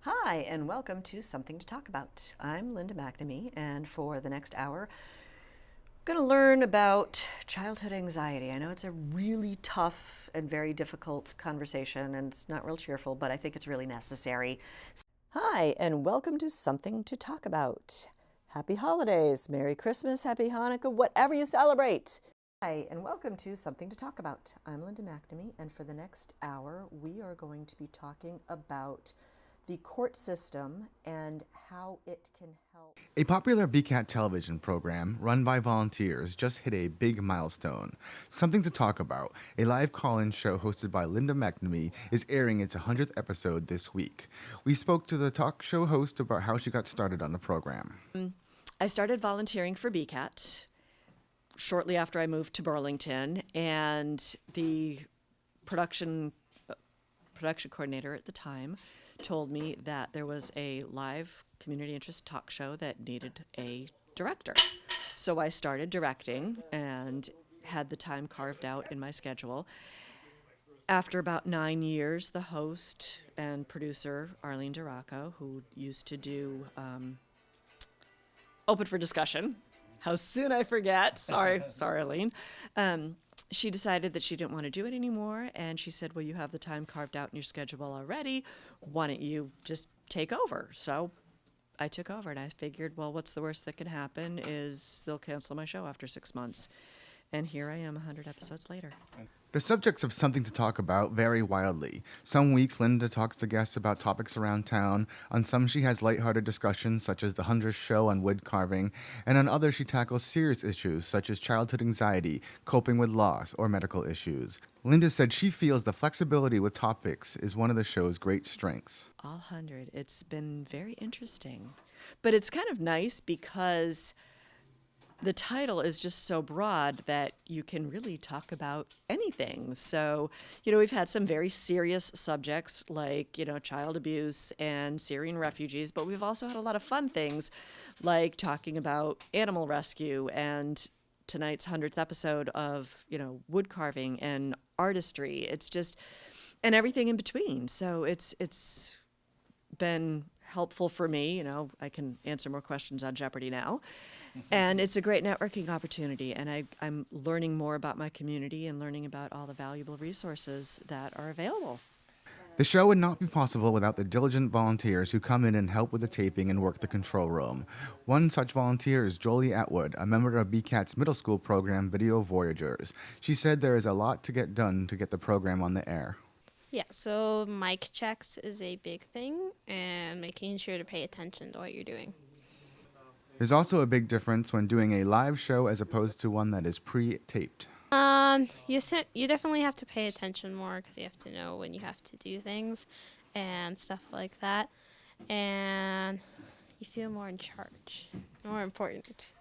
Hi, and welcome to Something to Talk About. I'm Linda McNamee, and for the next hour, I'm going to learn about childhood anxiety. I know it's a really tough and very difficult conversation, and it's not real cheerful, but I think it's really necessary. Hi, and welcome to Something to Talk About. Happy holidays, Merry Christmas, Happy Hanukkah, whatever you celebrate. Hi, and welcome to Something to Talk About. I'm Linda McNamee, and for the next hour, we are going to be talking about the court system and how it can help. A popular BCAT television program run by volunteers just hit a big milestone. Something to Talk About, a live call-in show hosted by Linda McNamee, is airing its 100th episode this week. We spoke to the talk show host about how she got started on the program. I started volunteering for BCAT shortly after I moved to Burlington, and the production coordinator at the time told me that there was a live community interest talk show that needed a director. So I started directing and had the time carved out in my schedule. After about 9 years, the host and producer, Arlene Duraco, who used to do Open for Discussion, how soon I forget, sorry Arlene, she decided that she didn't want to do it anymore, and she said, well, you have the time carved out in your schedule already. Why don't you just take over? So I took over, and I figured, well, what's the worst that can happen is they'll cancel my show after 6 months. And here I am 100 episodes later. The subjects of Something to Talk About vary wildly. Some weeks, Linda talks to guests about topics around town. On some, she has lighthearted discussions, such as the 100th show on wood carving. And on others, she tackles serious issues, such as childhood anxiety, coping with loss, or medical issues. Linda said she feels the flexibility with topics is one of the show's great strengths. All 100. It's been very interesting. But it's kind of nice because the title is just so broad that you can really talk about anything. So, we've had some very serious subjects like, child abuse and Syrian refugees, but we've also had a lot of fun things like talking about animal rescue and tonight's 100th episode of, wood carving and artistry. It's just, and everything in between. So it's been helpful for me. I can answer more questions on Jeopardy now. And it's a great networking opportunity, and I'm learning more about my community and learning about all the valuable resources that are available. The show would not be possible without the diligent volunteers who come in and help with the taping and work the control room. One such volunteer is Jolie Atwood, a member of BCAT's middle school program, Video Voyagers. She said there is a lot to get done to get the program on the air. Yeah, so mic checks is a big thing, and making sure to pay attention to what you're doing. There's also a big difference when doing a live show as opposed to one that is pre-taped. You definitely have to pay attention more because you have to know when you have to do things and stuff like that. And you feel more in charge, more important.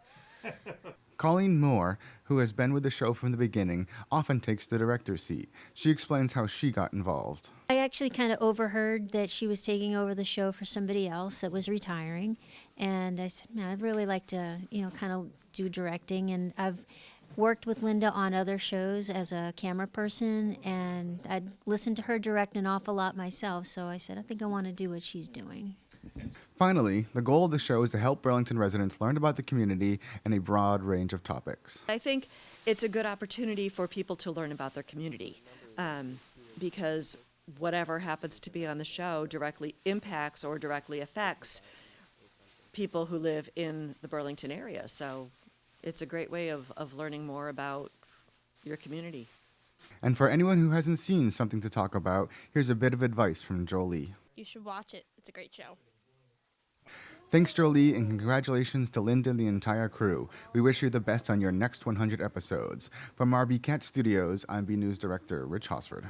Colleen Moore, who has been with the show from the beginning, often takes the director's seat. She explains how she got involved. I actually kind of overheard that she was taking over the show for somebody else that was retiring. And I said, man, I'd really like to, kind of do directing. And I've worked with Linda on other shows as a camera person, and I'd listened to her direct an awful lot myself. So I said, I think I want to do what she's doing. Finally, the goal of the show is to help Burlington residents learn about the community and a broad range of topics. I think it's a good opportunity for people to learn about their community because whatever happens to be on the show directly impacts or directly affects people who live in the Burlington area. So it's a great way of learning more about your community. And for anyone who hasn't seen Something to Talk About, here's a bit of advice from Jolie. You should watch it. It's a great show. Thanks, Jolie, and congratulations to Linda and the entire crew. We wish you the best on your next 100 episodes. From our BCAT studios, I'm B News Director Rich Hosford.